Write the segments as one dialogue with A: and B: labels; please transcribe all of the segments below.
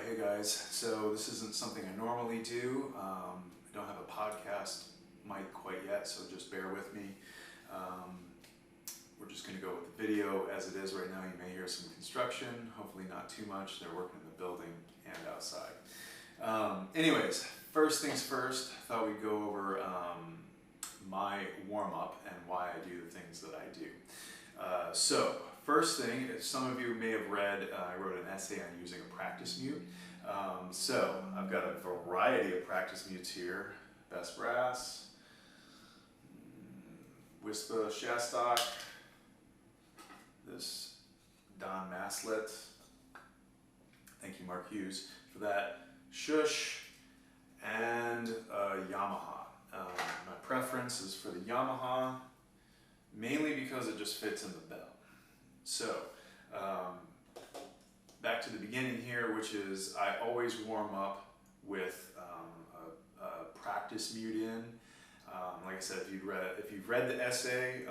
A: Hey guys, so this isn't something I normally do. I don't have a podcast mic quite yet, so just bear with me. We're just going to go with the video as it is right now. You may hear some construction, hopefully not too much. They're working in the building and outside. Anyways, first things first, I thought we'd go over my warm-up and why I do the things that I do. So, first thing, some of you may have read, I wrote an essay on using a practice mute. So, I've got a variety of practice mutes here. Best Brass, Whisper Shastok, this Don Maslet, thank you Mark Hughes for that, Shush, and Yamaha. My preference is for the Yamaha, mainly because it just fits in the bell. So, back to the beginning here, which is I always warm up with a practice mute in. Like I said, if you've read the essay,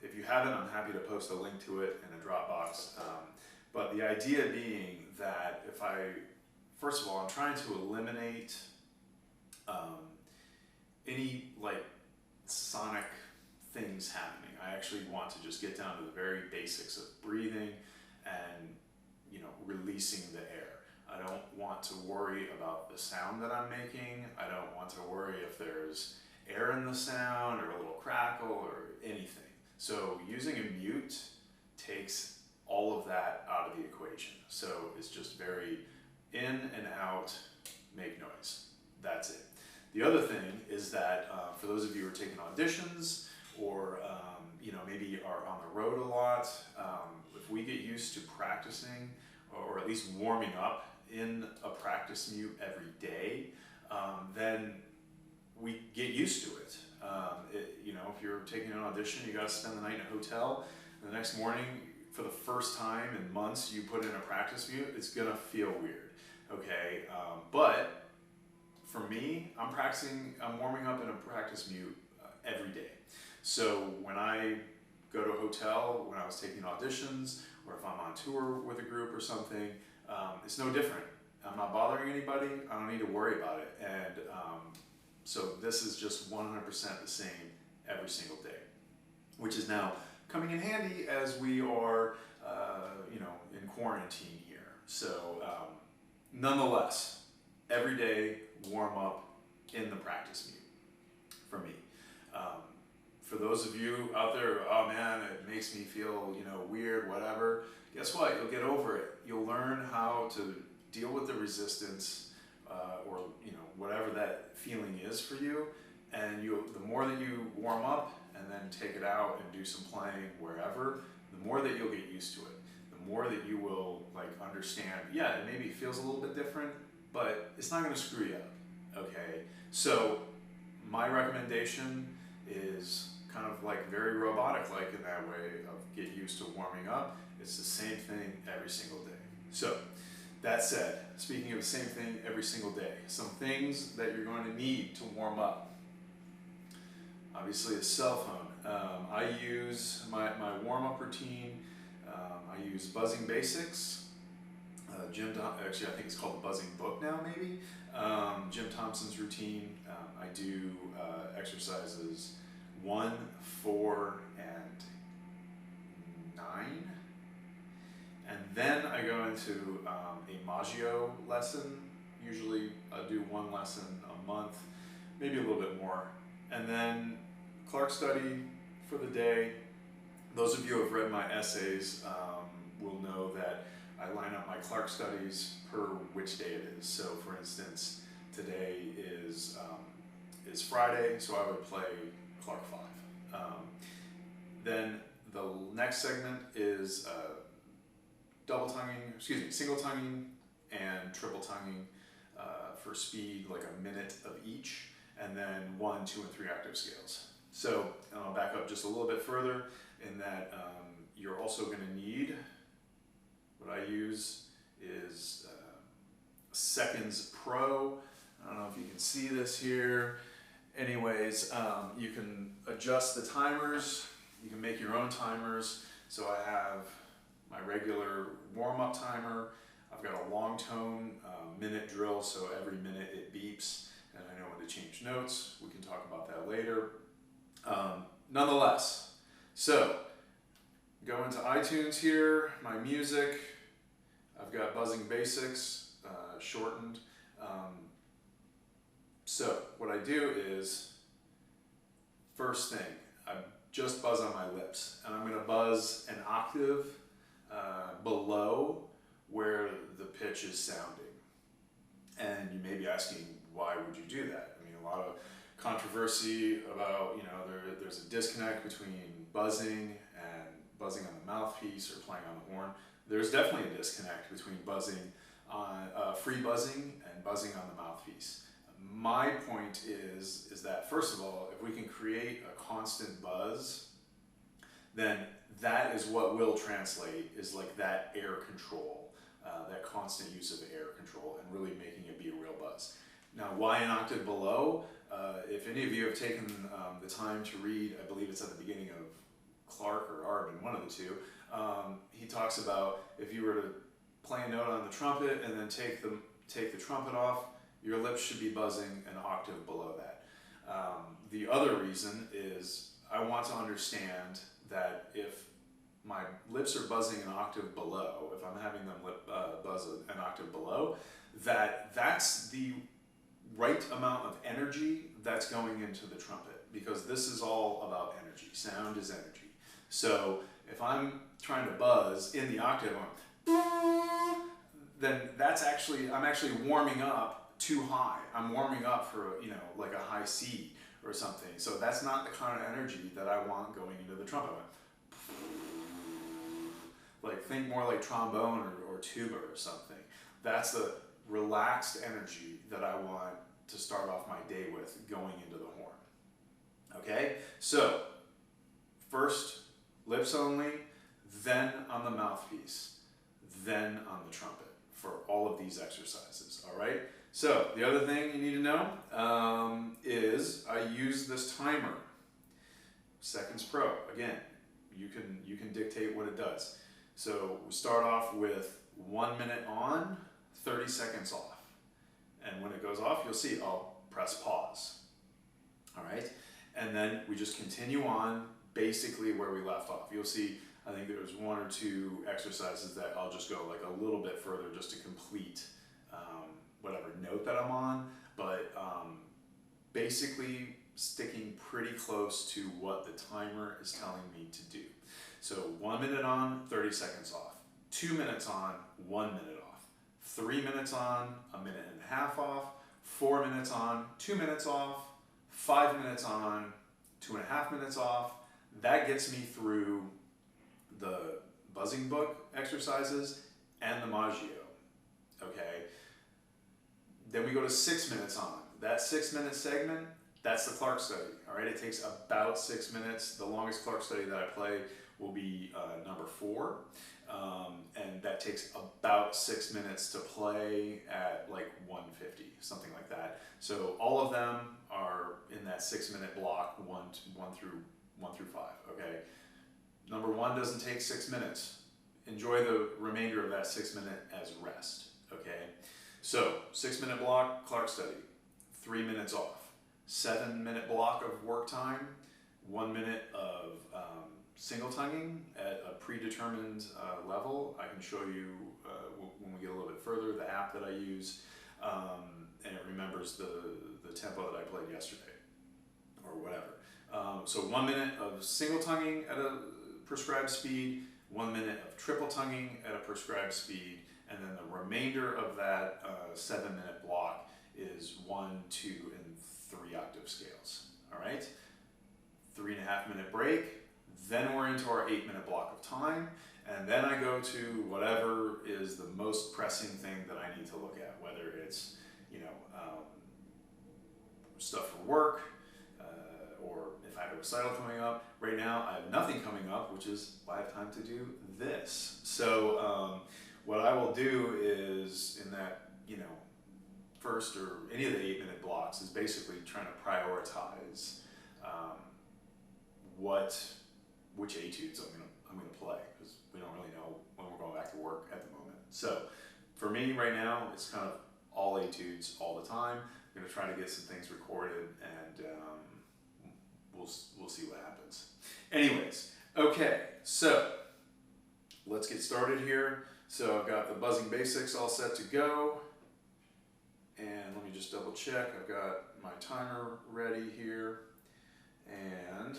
A: if you haven't, I'm happy to post a link to it in a Dropbox. But the idea being that first of all, I'm trying to eliminate any like sonic things happening. I actually want to just get down to the very basics of breathing and, releasing the air. I don't want to worry about the sound that I'm making. I don't want to worry if there's air in the sound or a little crackle or anything. So using a mute takes all of that out of the equation. So it's just very in and out, make noise. That's it. The other thing is that for those of you who are taking auditions or maybe you are on the road a lot, if we get used to practicing or at least warming up in a practice mute every day, then we get used to it. If you're taking an audition, you got to spend the night in a hotel. And the next morning, for the first time in months, you put in a practice mute. It's gonna feel weird, okay? But for me, I'm warming up in a practice mute every day. So when I go to a hotel, when I was taking auditions, or if I'm on tour with a group or something, it's no different. I'm not bothering anybody. I don't need to worry about it. And so this is just 100% the same every single day, which is now coming in handy as we are, in quarantine here. So nonetheless, every day warm up in the practice mute for me. For those of you out there, oh man, it makes me feel, weird, whatever. Guess what? You'll get over it. You'll learn how to deal with the resistance, or whatever that feeling is for you. And the more that you warm up and then take it out and do some playing wherever, the more that you'll get used to it. The more that you will understand. Yeah, it maybe feels a little bit different, but it's not going to screw you up. Okay. So my recommendation is kind of very robotic-like in that way of get used to warming up. It's the same thing every single day. So that said, speaking of the same thing every single day, some things that you're going to need to warm up. Obviously a cell phone. I use my warm-up routine. I use Buzzing Basics. Actually I think it's called the Buzzing Book now maybe. Jim Thompson's routine. I do exercises 1, 4, and 9. And then I go into a Maggio lesson. Usually I do 1 lesson a month, maybe a little bit more. And then Clark study for the day. Those of you who have read my essays will know that I line up my Clark studies per which day it is. So for instance, today is Friday, so I would play Clark 5. Then the next segment is single tonguing and triple tonguing for speed, like a minute of each, and then 1, 2, and 3 octave scales. So I'll back up just a little bit further in that you're also going to need, what I use is Seconds Pro. I don't know if you can see this here. Anyways, you can adjust the timers. You can make your own timers. So I have my regular warm-up timer. I've got a long tone minute drill, so every minute it beeps, and I know when to change notes. We can talk about that later. Nonetheless, so go into iTunes here, my music. I've got Buzzing Basics, shortened. So what I do is, first thing, I just buzz on my lips, and I'm going to buzz an octave below where the pitch is sounding. And you may be asking, why would you do that? I mean, a lot of controversy about, you know, there's a disconnect between buzzing and buzzing on the mouthpiece or playing on the horn. There's definitely a disconnect between buzzing on free buzzing and buzzing on the mouthpiece. My point is that, first of all, if we can create a constant buzz, then that is what will translate, is like that air control, that constant use of air control, and really making it be a real buzz. Now, why an octave below? If any of you have taken the time to read, I believe it's at the beginning of Clark or Arvin, one of the two, he talks about if you were to play a note on the trumpet and then take the trumpet off, your lips should be buzzing an octave below that. The other reason is I want to understand that if my lips are buzzing an octave below, if I'm having them buzz an octave below, that's the right amount of energy that's going into the trumpet, because this is all about energy. Sound is energy. So if I'm trying to buzz in the octave, then I'm actually warming up too high. I'm warming up for, you know, like a high C or something. So that's not the kind of energy that I want going into the trumpet. Like, think more like trombone or tuba or something. That's the relaxed energy that I want to start off my day with going into the horn. Okay? So, first lips only, then on the mouthpiece, then on the trumpet for all of these exercises. All right? So, the other thing you need to know is I use this timer. Seconds Pro. Again, you can dictate what it does. So we start off with 1 minute on, 30 seconds off. And when it goes off, you'll see I'll press pause. All right? And then we just continue on basically where we left off. You'll see, I think there's 1 or 2 exercises that I'll just go like a little bit further just to complete whatever note that I'm on. But basically sticking pretty close to what the timer is telling me to do. So 1 minute on, 30 seconds off. 2 minutes on, 1 minute off. 3 minutes on, 1.5 minutes off. 4 minutes on, 2 minutes off. 5 minutes on, 2.5 minutes off. That gets me through the buzzing book exercises and the Maggio. Okay. Then we go to 6 minutes on. That 6 minute segment, that's the Clark study. All right. It takes about 6 minutes. The longest Clark study that I play will be number 4, and that takes about 6 minutes to play at like 150, something like that. So all of them are in that 6 minute block, one through 5. Okay, number 1 doesn't take 6 minutes. Enjoy the remainder of that 6 minute as rest. Okay, so 6 minute block, Clark study, 3 minutes off. 7 minute block of work time, 1 minute of single tonguing at a predetermined level. I can show you when we get a little bit further the app that I use, and it remembers the tempo that I played yesterday or whatever. So 1 minute of single tonguing at a prescribed speed, 1 minute of triple tonguing at a prescribed speed, and then the remainder of that 7 minute block is 1, 2, and 3 octave scales. All right? 3.5 minute break. Then we're into our 8 minute block of time, and then I go to whatever is the most pressing thing that I need to look at, whether it's, you know, stuff for work, or if I have a recital coming up. Right now, I have nothing coming up, which is why I have time to do this. So what I will do is, in that, you know, first or any of the 8 minute blocks, is basically trying to prioritize which etudes I'm gonna play, because we don't really know when we're going back to work at the moment. So For me right now, it's kind of all etudes all the time. I'm going to try to get some things recorded, and we'll see what happens. Anyways, okay, so let's get started here. So I've got the buzzing basics all set to go. And let me just double check. I've got my timer ready here. And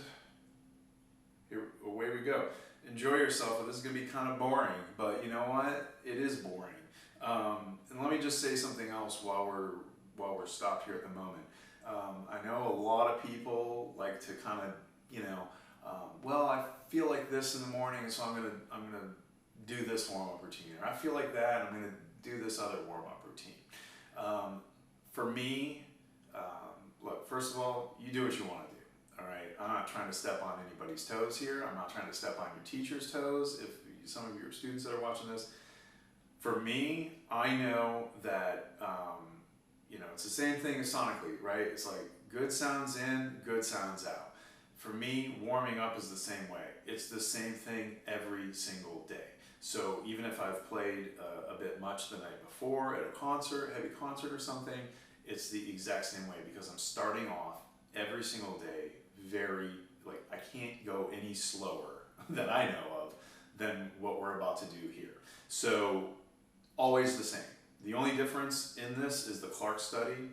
A: here, away we go. Enjoy yourself. This is going to be kind of boring, but you know what? It is boring. And let me just say something else while we're stopped here at the moment. I know a lot of people like to kind of, well, I feel like this in the morning, so I'm gonna do this warm-up routine, or I feel like that, I'm gonna do this other warm-up routine. For me, look, first of all, you do what you want to do. All right, I'm not trying to step on anybody's toes here. I'm not trying to step on your teacher's toes. If some of your students that are watching this, for me, I know that it's the same thing as sonically, right? It's like good sounds in, good sounds out. For me, warming up is the same way. It's the same thing every single day. So even if I've played a bit much the night before at a concert, heavy concert or something, it's the exact same way, because I'm starting off every single day I can't go any slower that I know of than what we're about to do here. So always the same. The only difference in this is the Clark study,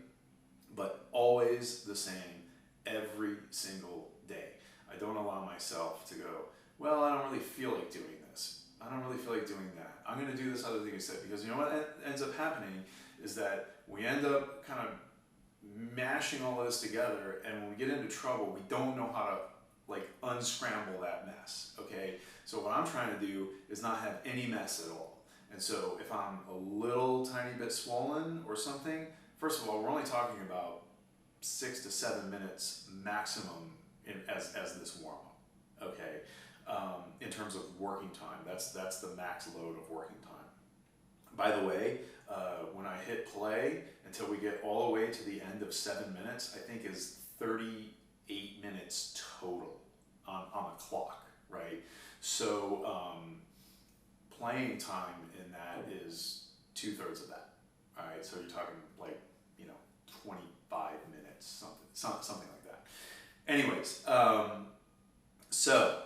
A: but always the same every single day. I don't allow myself to go, well, I don't really feel like doing this. I don't really feel like doing that. I'm going to do this other thing instead, because you know what ends up happening is that we end up kind of mashing all of this together, and when we get into trouble, we don't know how to unscramble that mess, okay? So what I'm trying to do is not have any mess at all. And so if I'm a little tiny bit swollen or something, first of all, we're only talking about 6 to 7 minutes maximum as this warm-up, okay? In terms of working time, that's the max load of working time. By the way, when I hit play, until we get all the way to the end of 7 minutes, I think is 38 minutes total on the clock, right? So playing time in that is 2/3 of that, all right? So you're talking 25 minutes, something like that. Anyways, so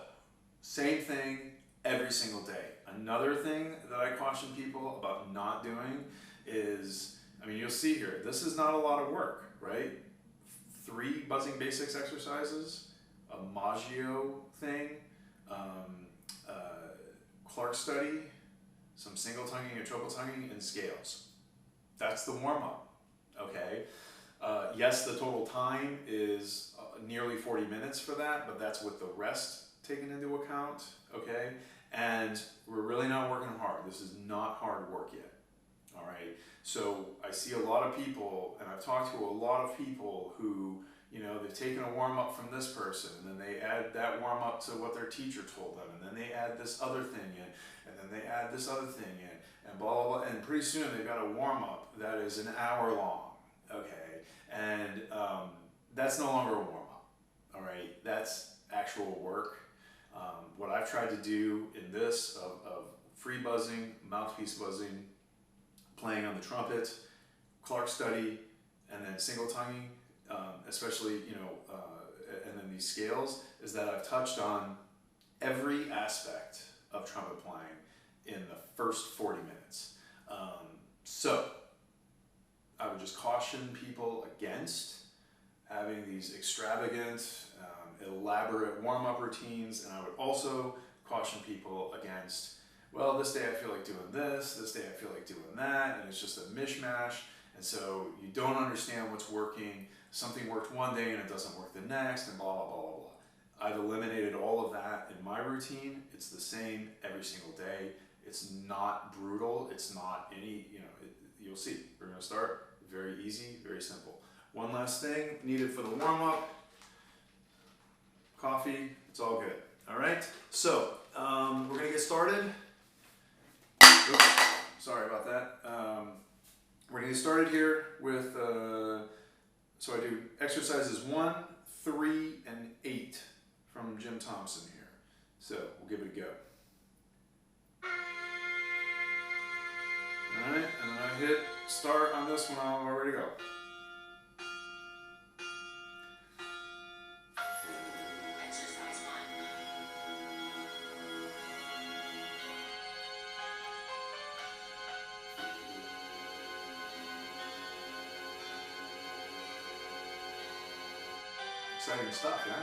A: same thing every single day. Another thing that I caution people about not doing is, you'll see here, this is not a lot of work, right? 3 buzzing basics exercises, a Maggio thing, Clark study, some single tonguing and triple tonguing, and scales. That's the warm-up, okay? Yes, the total time is nearly 40 minutes for that, but that's with the rest taken into account, okay? And we're really not working hard. This is not hard work yet, all right? So I see a lot of people, and I've talked to a lot of people who, they've taken a warm-up from this person, and then they add that warm-up to what their teacher told them, and then they add this other thing in, and then they add this other thing in, and blah, blah, blah, and pretty soon they've got a warm-up that is an hour long, okay? And that's no longer a warm-up, all right? That's actual work. What I've tried to do in this of free buzzing, mouthpiece buzzing, playing on the trumpet, Clark study, and then single tonguing, especially, and then these scales, is that I've touched on every aspect of trumpet playing in the first 40 minutes. So I would just caution people against having these extravagant, elaborate warm-up routines, and I would also caution people against, well, this day I feel like doing this day I feel like doing that, and it's just a mishmash, and so you don't understand what's working. Something worked one day and it doesn't work the next, and blah, blah, blah, blah, blah. I've eliminated all of that in my routine. It's the same every single day. It's not brutal. It's not any, you'll see. We're going to start very easy, very simple. One last thing needed for the warm-up. Coffee, it's all good. All right, so we're gonna get started. Oops, sorry about that. We're gonna get started here with, so I do exercises 1, 3, and 8 from Jim Thompson here. So we'll give it a go. All right. hit start on this one, I'm ready to go.
B: Exercise 1.
A: Exciting stuff, yeah?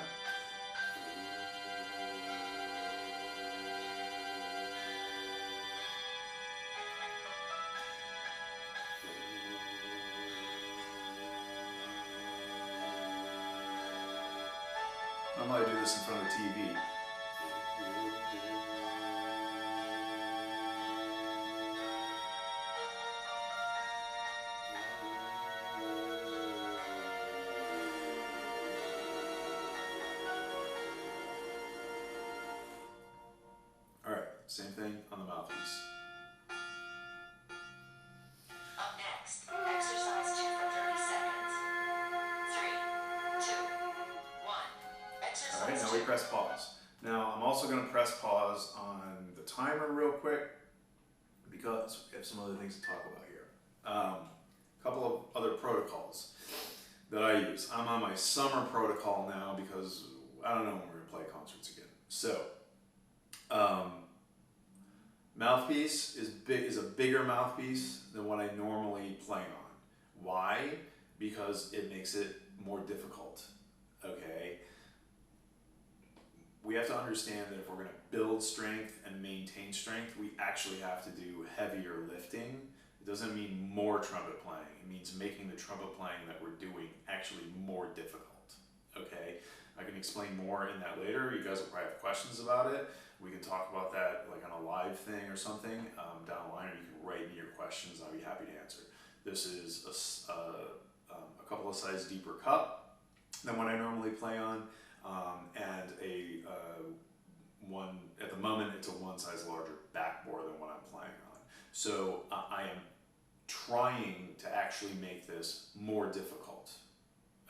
A: Normally I do this in front of the TV. Alright, same thing on the mouthpiece.
B: Up next, exercise 2 for 30 seconds. 3, 2, 1. Exercise
A: Alright, now
B: 2.
A: we press pause. Now I'm also going to press pause on the timer real quick because we have some other things to talk about here. A couple of other protocols that I use. I'm on my summer protocol now because I don't know when we're going to play concerts again. So, mouthpiece is a bigger mouthpiece than what I normally play on. Why? Because it makes it more difficult. Okay? We have to understand that if we're going to build strength and maintain strength, we actually have to do heavier lifting. It doesn't mean more trumpet playing. It means making the trumpet playing that we're doing actually more difficult. Okay? I can explain more in that later. You guys will probably have questions about it. We can talk about that like on a live thing or something down the line, or you can write me your questions. I'll be happy to answer. This is a couple of sizes deeper cup than what I normally play on, and one at the moment it's a one size larger backbore than what I'm playing on. So I am trying to actually make this more difficult.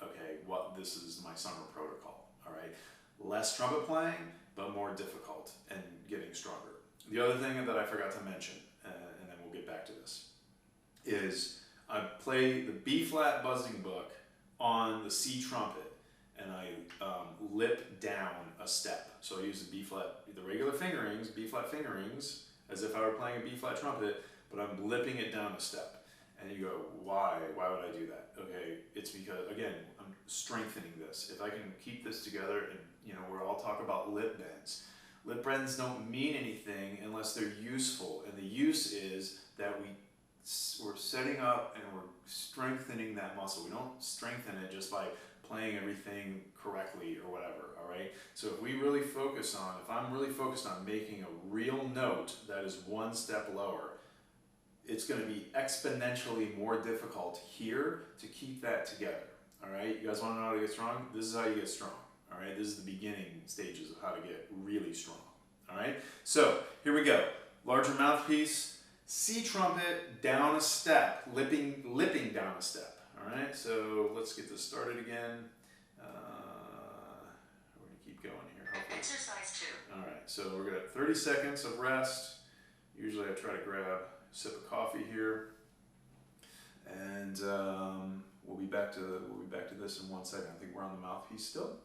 A: Okay, this is my summer protocol. All right, less trumpet playing, but more difficult and getting stronger. The other thing that I forgot to mention, and then we'll get back to this, is I play the B flat buzzing book on the C trumpet, and I lip down a step. So I use the B flat, the regular fingerings, B flat fingerings, as if I were playing a B flat trumpet, but I'm lipping it down a step. And you go, why? Why would I do that? Okay, it's because, again, I'm strengthening this. If I can keep this together, and we're all talk about lip bends. Lip bends don't mean anything unless they're useful. And the use is that we're setting up and we're strengthening that muscle. We don't strengthen it just by playing everything correctly or whatever, all right? So if I'm really focused on making a real note that is one step lower, it's going to be exponentially more difficult here to keep that together, all right? You guys want to know how to get strong? This is how you get strong, all right? This is the beginning stages of how to get really strong, all right? So here we go. Larger mouthpiece, C trumpet, down a step, lipping down a step, all right? So let's get this started again. We're going to keep going here. Hopefully.
B: Exercise 2.
A: All right, so we're going to 30 seconds of rest. Usually I try to grab a sip of coffee here, and we'll be back to this in 1 second. I think we're on the mouthpiece still.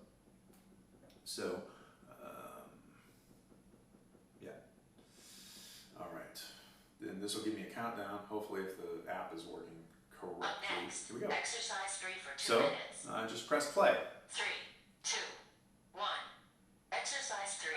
A: So, yeah. All right. Then this will give me a countdown. Hopefully, if the app is working correctly.
B: Up next,
A: Here we go.
B: exercise 3 for 2 minutes.
A: Just press play.
B: 3, 2, 1. Exercise 3.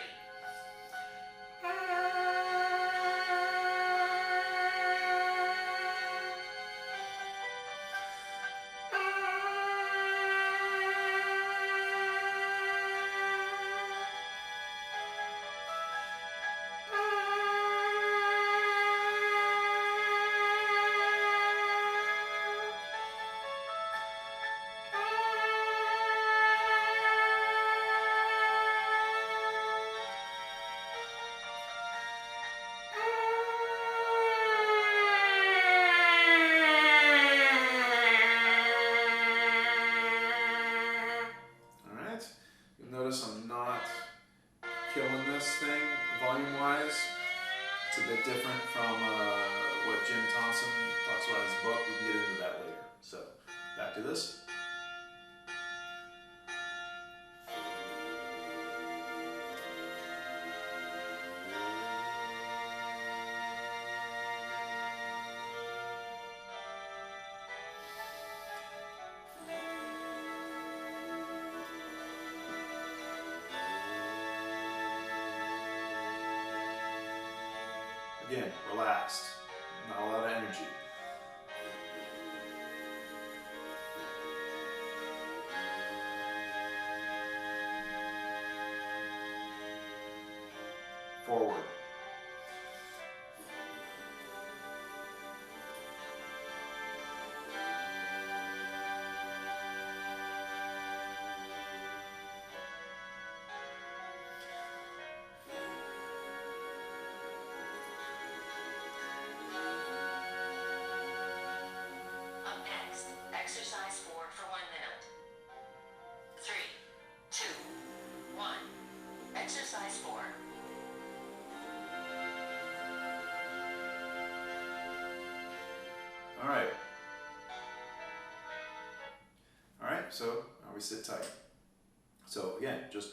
A: So back to this. Again, relaxed, not a lot of energy. Forward.
B: Up next, exercise 4 for 1 minute. 3, 2, 1. Exercise 4.
A: All right. All right, so now we sit tight. So again, just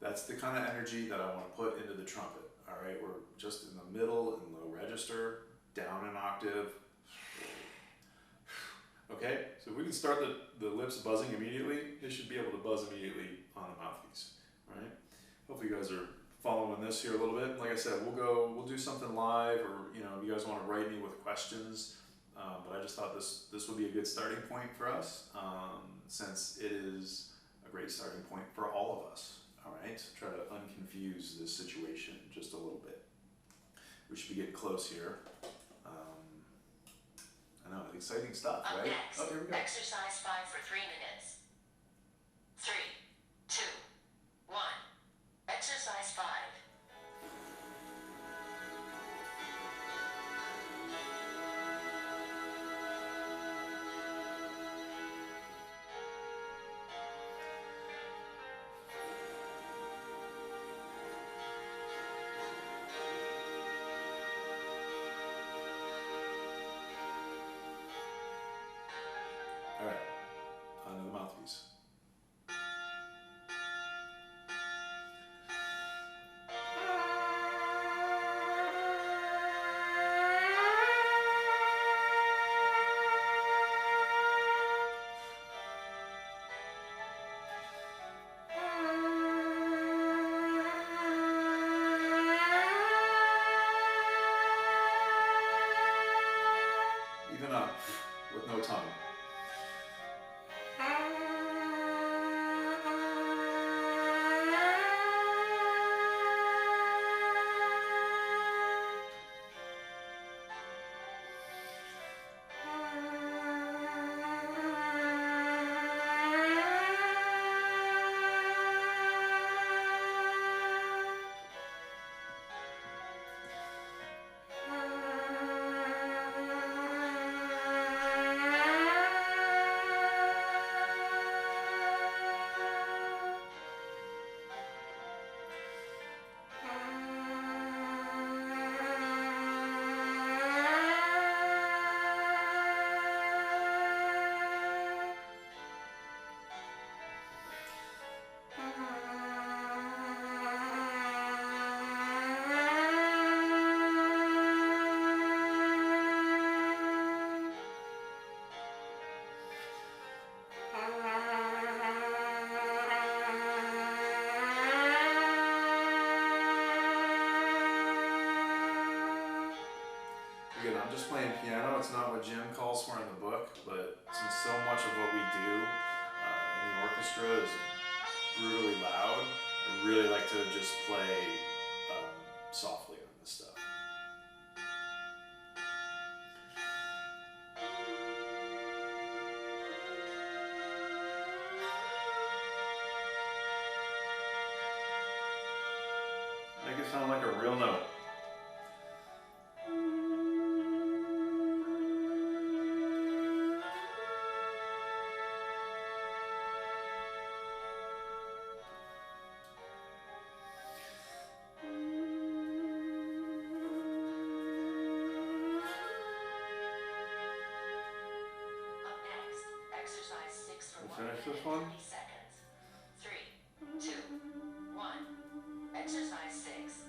A: that's the kind of energy that I want to put into the trumpet. All right, we're just in the middle and low register, down an octave. Okay, so if we can start the lips buzzing immediately, they should be able to buzz immediately on the mouthpiece, right? Hopefully you guys are following this here a little bit. Like I said, we'll do something live, or if you guys want to write me with questions. But I just thought this would be a good starting point for us, since it is a great starting point for all of us. All right, try to unconfuse this situation just a little bit. We should be getting close here. I know, exciting stuff,
B: Up
A: right?
B: next,
A: Oh, here we go.
B: exercise 5 for 3 minutes. 3, 2, 1. Exercise 5.
A: All right, onto the mouthpiece. Even up with no tongue. Again, I'm just playing piano. It's not what Jim calls for in the book, but since so much of what we do in the orchestra is brutally loud, I really like to just play softly on this stuff. Make it sound like a real note. finish this one.
B: 20 seconds. 3, 2, 1. Exercise 6.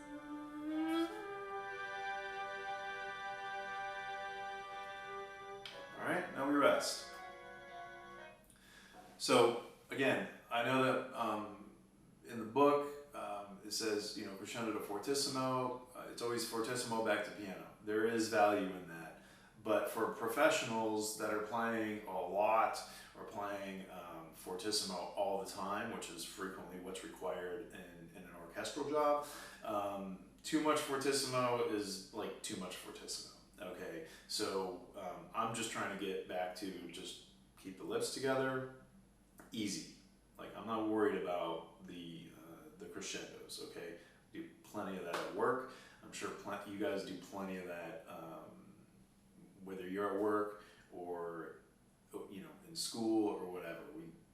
A: All right, now we rest. So again, I know that in the book it says, you know, crescendo to fortissimo. It's always fortissimo back to piano. There is value in that, but for professionals that are playing a lot or playing fortissimo all the time, which is frequently what's required in an orchestral job, too much fortissimo is like too much fortissimo. Okay, so I'm just trying to get back to just keep the lips together, easy. Like I'm not worried about the crescendos. Okay, do plenty of that at work. I'm sure you guys do plenty of that, whether you're at work or you know in school or whatever.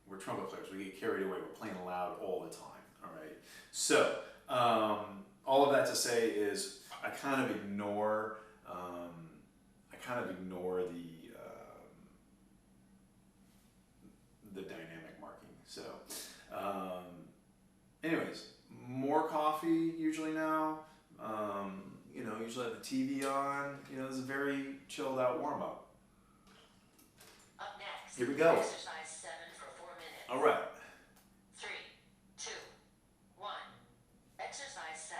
A: We're trumpet players. We get carried away. We're playing loud all the time. All right. So all of that to say is I kind of ignore the dynamic marking. So anyways, more coffee usually now. You know, usually have the TV on. You know, this is a very chilled out warm up.
B: Up next.
A: Here we go.
B: Exercise 7 for 4 minutes.
A: All right.
B: 3, 2, 1. Exercise 7.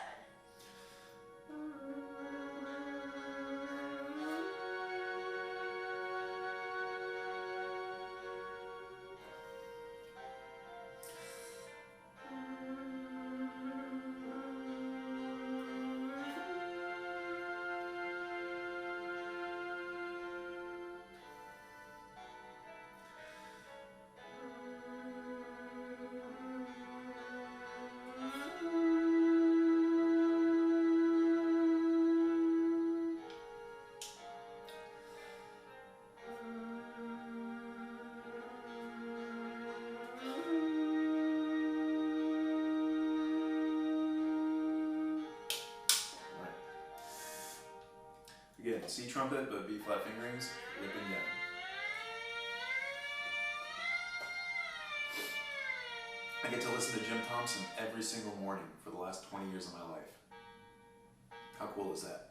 A: Again, C trumpet, but B flat fingerings, whipping down. I get to listen to Jim Thompson every single morning for the last 20 years of my life. How cool is that?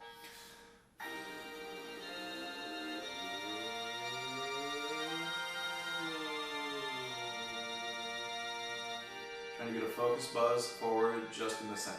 A: Trying to get a focus buzz forward just in the center.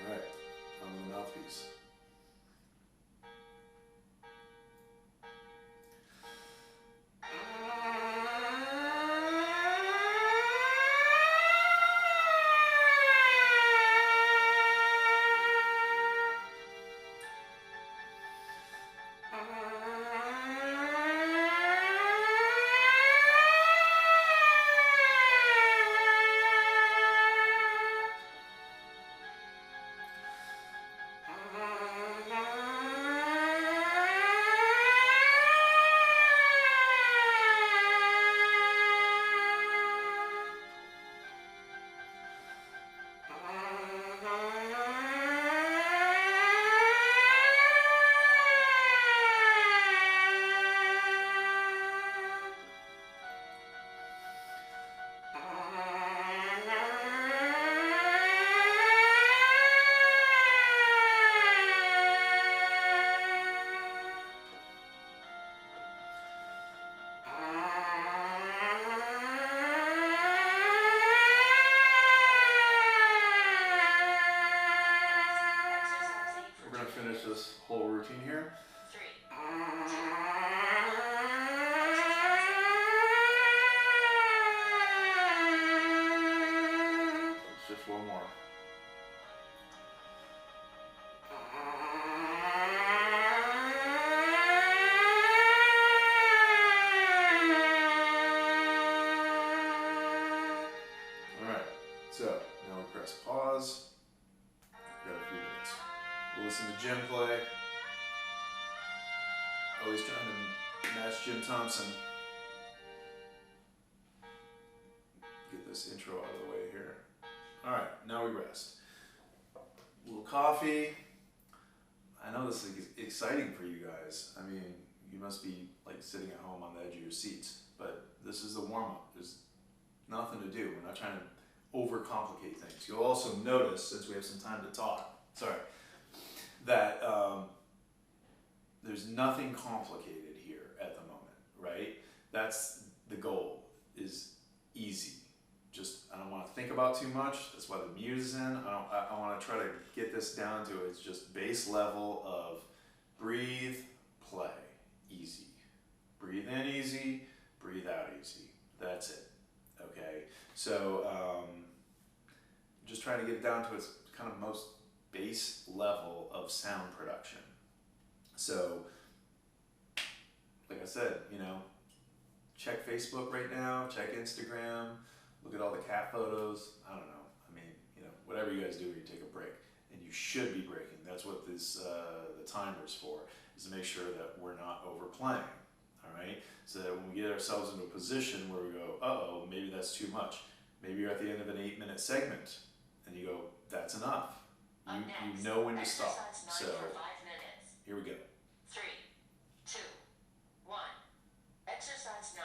A: Alright, on the mouthpiece. couple more. Alright, so now we press pause. We've got a few minutes. We'll listen to Jim play. Always trying to match Jim Thompson. Get this intro out of the way here. Alright, now we rest. A little coffee. I know this is exciting for you guys. I mean, you must be like sitting at home on the edge of your seats, but this is the warm-up. There's nothing to do. We're not trying to overcomplicate things. You'll also notice, since we have some time to talk, that there's nothing complicated here at the moment, right? That's the goal, is easy. Just, I don't want to think about too much. That's why the muse is in. I want to try to get this down to it's just base level of breathe, play, easy. Breathe in easy, breathe out easy. That's it, okay? So, just trying to get it down to its kind of most base level of sound production. So, like I said, you know, check Facebook right now, check Instagram, look at all the cat photos. I don't know. I mean, you know, whatever you guys do when you take a break. And you should be breaking. That's what this the timer's for, is to make sure that we're not overplaying. All right? So that when we get ourselves into a position where we go, uh-oh, maybe that's too much. Maybe you're at the end of an 8-minute segment and you go, that's enough. You know when to stop. So here we go.
B: 3, 2, 1. Exercise 9.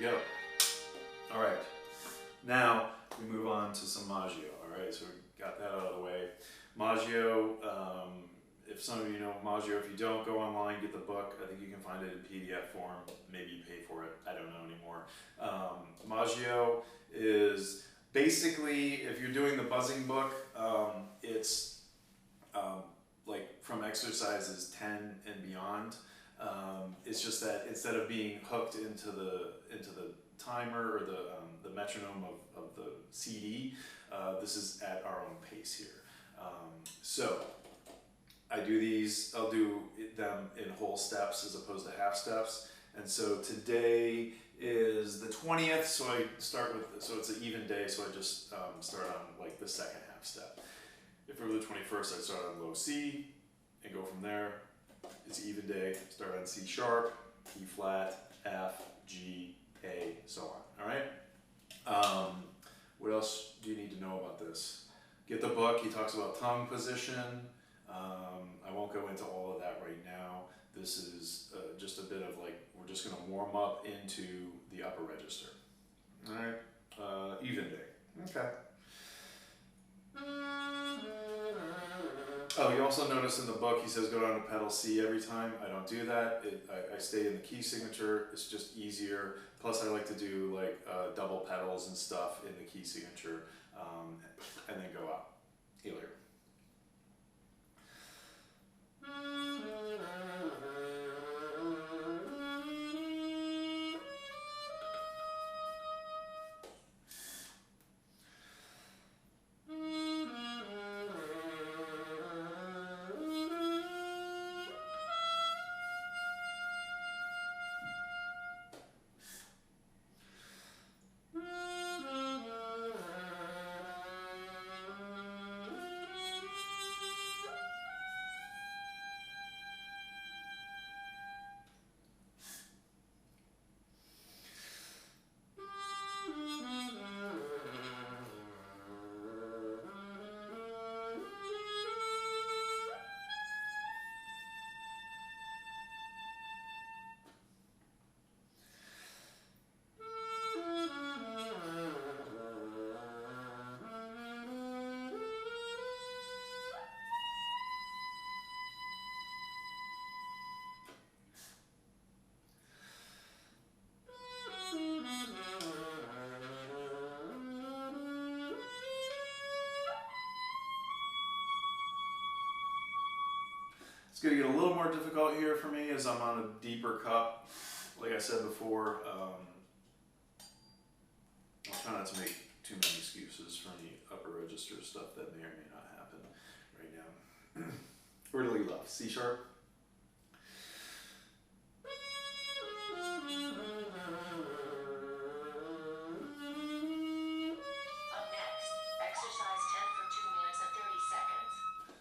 A: Go. All right. Now we move on to some Maggio. All right, so we got that out of the way. Maggio. If some of you know Maggio, if you don't, go online, get the book. I think you can find it in PDF form. Maybe you pay for it. I don't know anymore. Maggio is basically, if you're doing the buzzing book, it's like from exercises 10 and beyond. It's just that instead of being hooked into the timer or the metronome of the CD, this is at our own pace here. So I do these. I'll do them in whole steps as opposed to half steps. And so today is the 20th, so I start with, so it's an even day, so I just start on like the second half step. If it were the 21st, I'd start on low C and go from there. It's even day, start on C sharp, E flat, F, G, A, so on, all right? What else do you need to know about this? Get the book, he talks about tongue position. I won't go into all of that right now. This is just a bit of like, we're just gonna warm up into the upper register. All right, even day, okay. Oh, you also notice in the book, he says go down to pedal C every time. I don't do that. I stay in the key signature. It's just easier. Plus I like to do like double pedals and stuff in the key signature, and then go out. See you later. It's going to get a little more difficult here for me as I'm on a deeper cup. Like I said before, I'll try not to make too many excuses for any upper register stuff that may or may not happen right now. Where do we left? C sharp?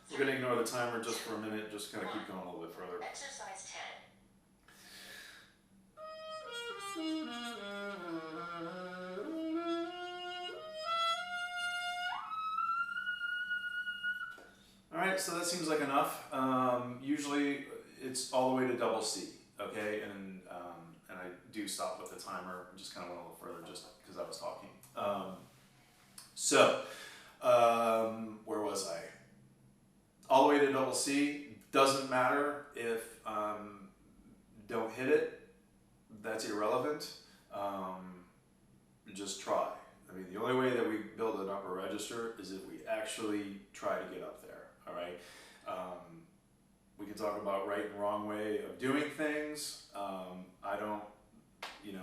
A: We're going to ignore the timer just for a minute, just kind of keep going a little bit further.
B: Exercise 10.
A: Alright, so that seems like enough. Usually it's all the way to double C, okay? And I do stop with the timer. I just kind of went a little further just because I was talking. Where was I? All the way to double C. Doesn't matter if don't hit it. That's irrelevant. Just try. I mean, the only way that we build an upper register is if we actually try to get up there. All right. We can talk about right and wrong way of doing things. I don't.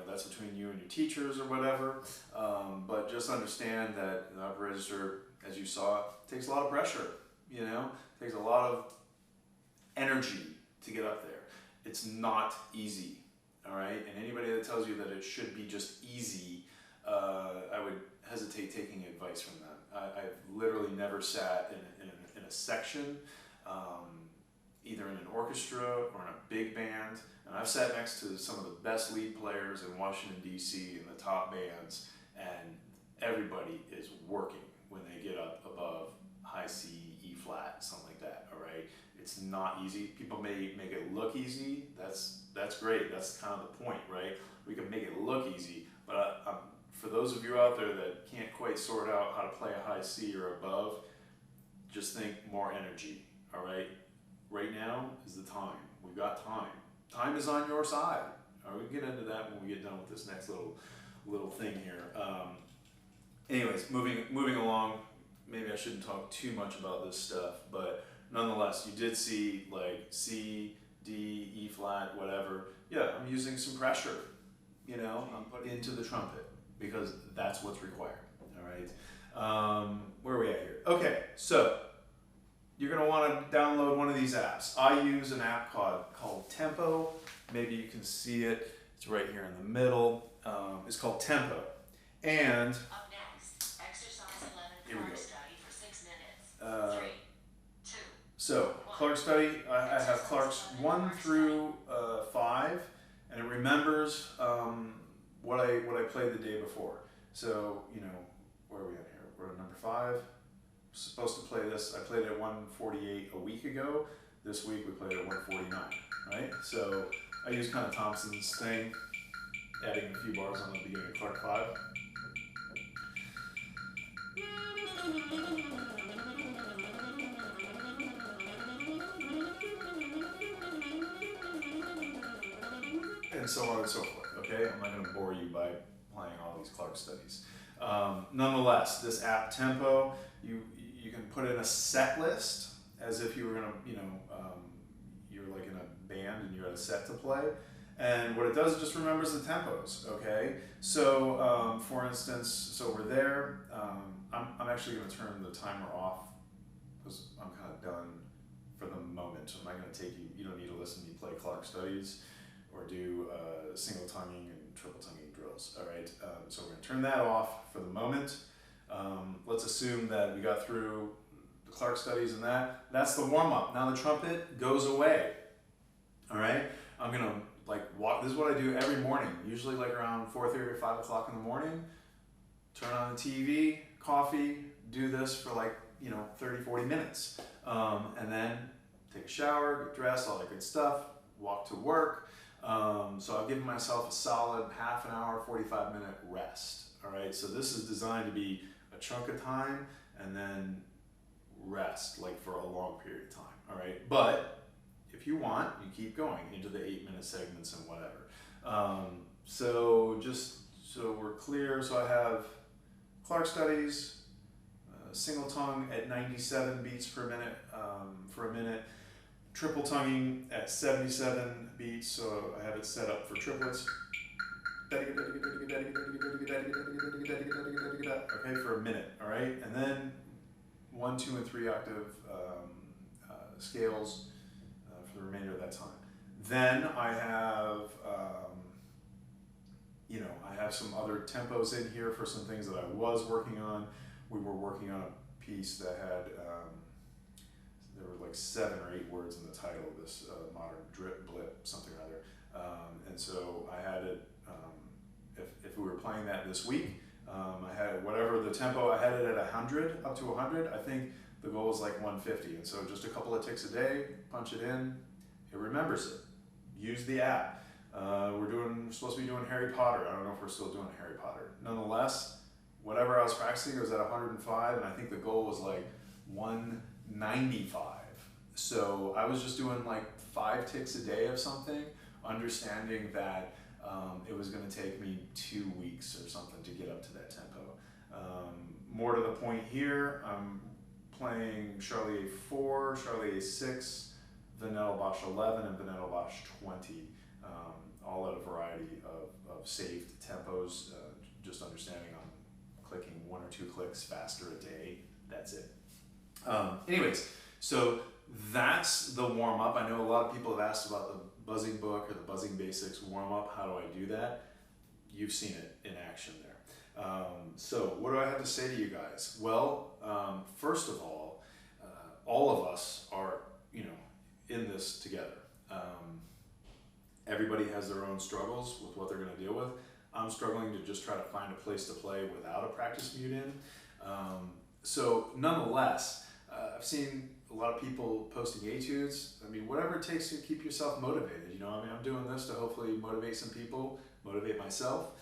A: That's between you and your teachers or whatever. But just understand that the upper register, as you saw, takes a lot of pressure. Takes a lot of energy to get up there. It's not easy, all right? And anybody that tells you that it should be just easy, I would hesitate taking advice from them. I've literally never sat in a section, either in an orchestra or in a big band, and I've sat next to some of the best lead players in Washington, D.C. in the top bands, and everybody is working when they get up above high C, E flat, something like that, all right? It's not easy. People may make it look easy. That's great. That's kind of the point, right? We can make it look easy, but for those of you out there that can't quite sort out how to play a high C or above, just think more energy, all right? Right now is the time. We've got time. Time is on your side. All right, we can get into that when we get done with this next little thing here. Anyways, moving along. Maybe I shouldn't talk too much about this stuff, but nonetheless, you did see like C, D, E flat, whatever. Yeah, I'm using some pressure, I'm putting into the trumpet because that's what's required, all right? Where are we at here? Okay, so you're gonna wanna download one of these apps. I use an app called Tempo. Maybe you can see it. It's right here in the middle. It's called Tempo. And
B: Up next, exercise 11,
A: here we go.
B: study for 6 minutes. 3, 2.
A: So Clark study, I have Clark's 1 through 5, and it remembers what I played the day before. So where are we at here? We're at number 5. Supposed to play this. I played it at 148 a week ago. This week we played it at 149. Right? So I use kind of Thompson's thing, adding a few bars on the beginning of Clark 5. And so on and so forth, okay? I'm not going to bore you by playing all these Clark Studies. Nonetheless, this app Tempo, you can put in a set list as if you were gonna, you're like in a band and you had a set to play. And what it does, it just remembers the tempos, okay? So, for instance, so we're there. I'm actually going to turn the timer off because I'm kind of done for the moment. I'm not going to take you, you don't need to listen to me play Clark Studies or do single tonguing and triple tonguing drills, all right? So we're going to turn that off for the moment. Let's assume that we got through the Clark Studies and that's the warm-up. Now the trumpet goes away, all right? I'm going to walk. This is what I do every morning, usually like around 4:30 or 5 o'clock in the morning. Turn on the TV, coffee, do this for 30, 40 minutes. And then take a shower, get dressed, all that good stuff, walk to work. So I've given myself a solid half an hour, 45-minute rest. All right, so this is designed to be a chunk of time and then rest for a long period of time. All right, but if you want, you keep going into the 8-minute segments and whatever. So just so we're clear, so I have Clark Studies, single tongue at 97 beats per minute for a minute, triple tonguing at 77 beats, so I have it set up for triplets. Okay, for a minute, all right? And then 1, 2, and 3 octave scales for the remainder of that time. Then I have, I have some other tempos in here for some things that I was working on. We were working on a piece that had, there were 7 or 8 words in the title of this modern drip blip, something or other. And so I had it, if we were playing that this week, I had whatever the tempo, I had it at 100, up to 100. I think the goal is 150. And so just a couple of ticks a day, punch it in, it remembers it. Use the app. We're supposed to be doing Harry Potter. I don't know if we're still doing Harry Potter. Nonetheless, whatever I was practicing, it was at 105, and I think the goal was 195. So I was just doing 5 ticks a day of something, understanding that it was going to take me 2 weeks or something to get up to that tempo. More to the point here, I'm playing Charlie A4, Charlie A6, Vanilla Bosch 11, and Vanilla Bosch 20, all at a variety of saved tempos, just understanding I'm clicking 1 or 2 clicks faster a day, that's it. Anyways, so that's the warm-up. I know a lot of people have asked about the buzzing book or the buzzing basics warm-up. How do I do that? You've seen it in action there. So what do I have to say to you guys? Well, first of all of us are, in this together. Everybody has their own struggles with what they're going to deal with. I'm struggling to just try to find a place to play without a practice mute in. So nonetheless, I've seen a lot of people posting etudes. I mean, whatever it takes to keep yourself motivated. I'm doing this to hopefully motivate some people, motivate myself.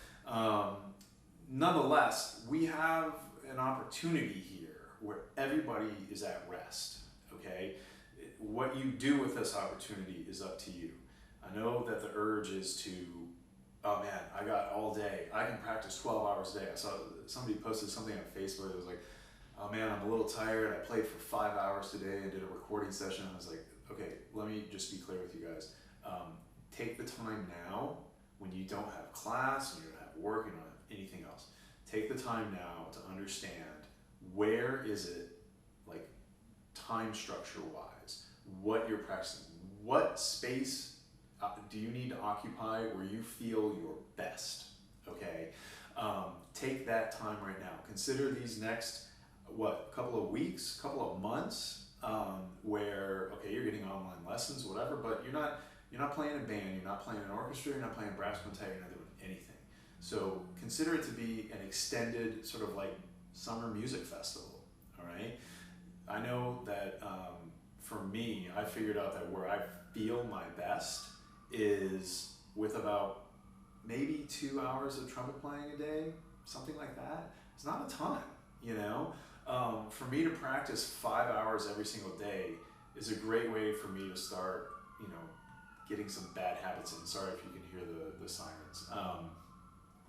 A: Nonetheless, we have an opportunity here where everybody is at rest, okay? What you do with this opportunity is up to you. I know that the urge is to, oh man, I got all day. I can practice 12 hours a day. I saw somebody posted something on Facebook that was like, oh man, I'm a little tired. I played for 5 hours today and did a recording session. I was like, okay, let me just be clear with you guys. Take the time now when you don't have class, and you don't have work, you don't have anything else. Take the time now to understand where is it, time structure wise, what you're practicing, what space do you need to occupy where you feel your best, okay? Take that time right now. Consider these next, couple of weeks, couple of months, where, okay, you're getting online lessons, whatever, but you're not playing a band, you're not playing an orchestra, you're not playing brass quintet, you're not doing anything. So consider it to be an extended sort of summer music festival, all right? I know that for me, I figured out that where I feel my best is with about maybe 2 hours of trumpet playing a day, something like that. It's not a ton, For me to practice 5 hours every single day is a great way for me to start, getting some bad habits in. Sorry if you can hear the sirens.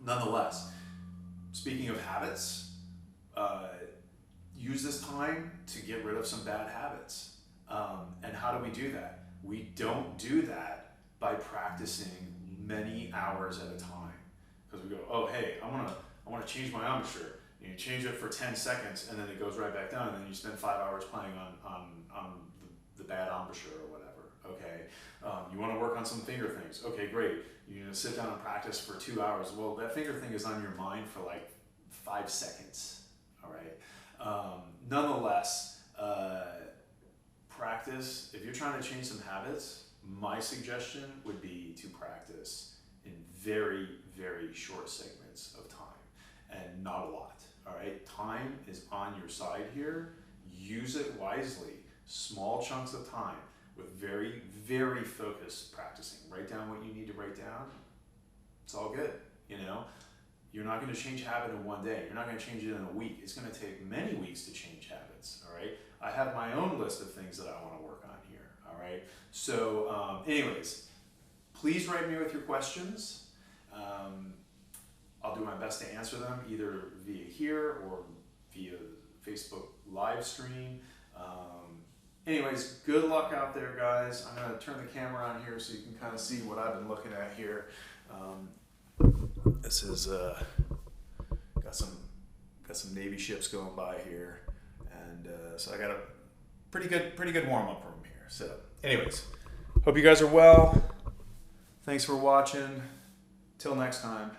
A: Nonetheless, speaking of habits, use this time to get rid of some bad habits. And how do we do that? We don't do that by practicing many hours at a time. Because we go, oh hey, I want to change my embouchure. And you change it for 10 seconds, and then it goes right back down, and then you spend 5 hours playing on the bad embouchure or whatever. Okay, you want to work on some finger things. Okay, great. You're gonna sit down and practice for 2 hours. Well, that finger thing is on your mind for like 5 seconds. All right. Nonetheless, practice. If you're trying to change some habits, my suggestion would be to practice in very, very short segments of time and not a lot. All right. Time is on your side here. Use it wisely. Small chunks of time with very, very focused practicing. Write down what you need to write down. It's all good. You know, you're not going to change habit in one day. You're not going to change it in a week. It's going to take many weeks to change habits. All right. I have my own list of things that I want to work on here. All right. So, anyways, please write me with your questions. I'll do my best to answer them either via here or via Facebook live stream. Anyways, good luck out there, guys. I'm going to turn the camera on here so you can kind of see what I've been looking at here. This is got some Navy ships going by here, and so I got a pretty good warm up room here. So, anyways, hope you guys are well. Thanks for watching. Till next time.